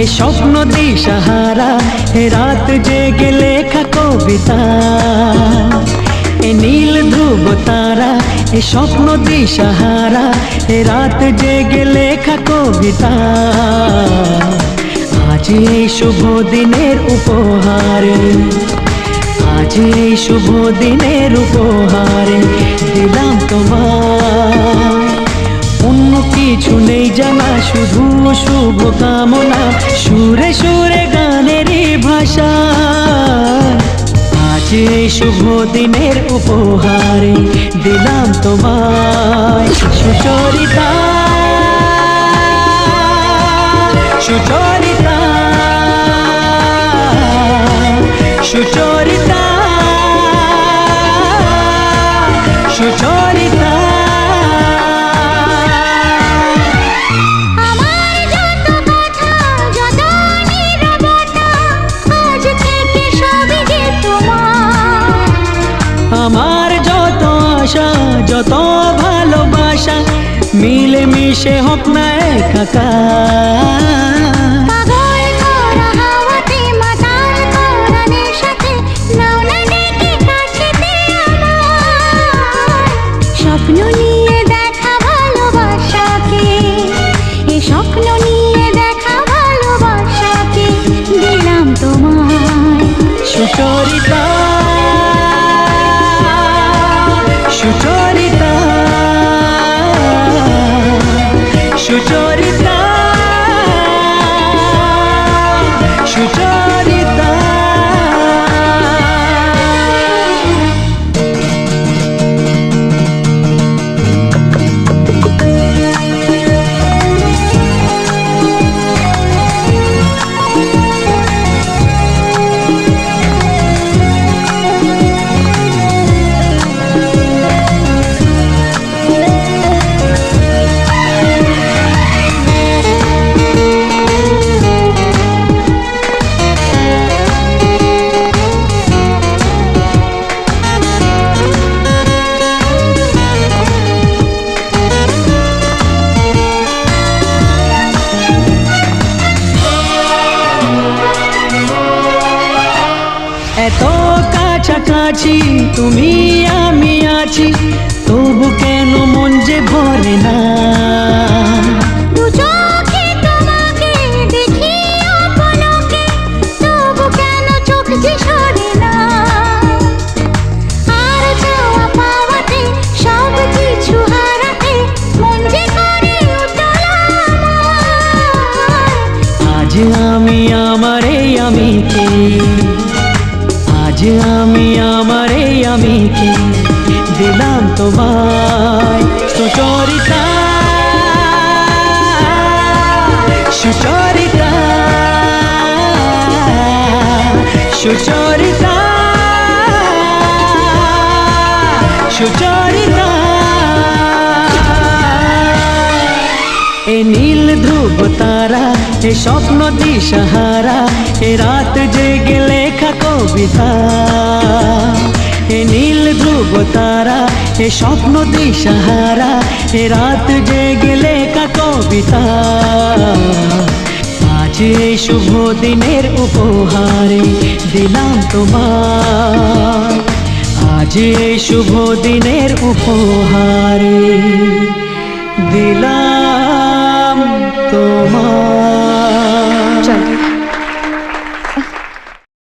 এ স্বপ্ন দিশাহারা, এ রাত জেগে লেখা কবিতা। এ নীল ধ্রুব তারা, এ স্বপ্ন দিশাহারা, এ রাত জেগে লেখা কবিতা। আজ এই শুভ দিনের উপহারে, আজ এই শুভ দিনের উপহারে দিলাম তোমায়। অন্য কিছু নেই জানা, শুধু শুভ কামনা, সুরে সুরে গানেরই ভাষা। আজ এই শুভ দিনের উপহারে দিলাম তোমায়। সুচরিতা, সুচরিতা, সুচরিতা, সুচরিতা। আমার যত আশা, যত ভালোবাসা, মিলে মিশে হোক না একাকার। স্বপ্ন নিয়ে দেখা ভালোবাসাকে, এই স্বপ্ন নিয়ে দেখা ভালোবাসাকে দিলাম তোমায়। সুচরিতা, সুচরিতা, সুচরিতা, সুচরিতা। এত কাছাকাছি তুমি আমি আছি, তবু কেন মন যে ভরে না। দু চোখে তোমাকে দেখি অপলকে, তবু কেন চোখ যে সরে না। আর চাওয়া পাওয়াতে সব কিছু হারাতে মন যে করে উতলা আমার। আজ আমি আমার এই আমিকে, আজ আমি আমার এই আমিকে দিলাম তোমায়। সুচরিতা, সুচরিতা, সুচরিতা, সুচরিতা। এ নীল ধ্রুব তারা, এ স্বপ্ন দিশাহারা, এ রাত জেগে লেখা কবিতা। এ নীল ধ্রুব তারা, এ স্বপ্ন দিশাহারা, এ রাত জেগে লেখা কবিতা। আজ এই শুভ দিনের উপহারে দিলাম তোমায়। আজ এই শুভ দিনের উপহারে দিলাম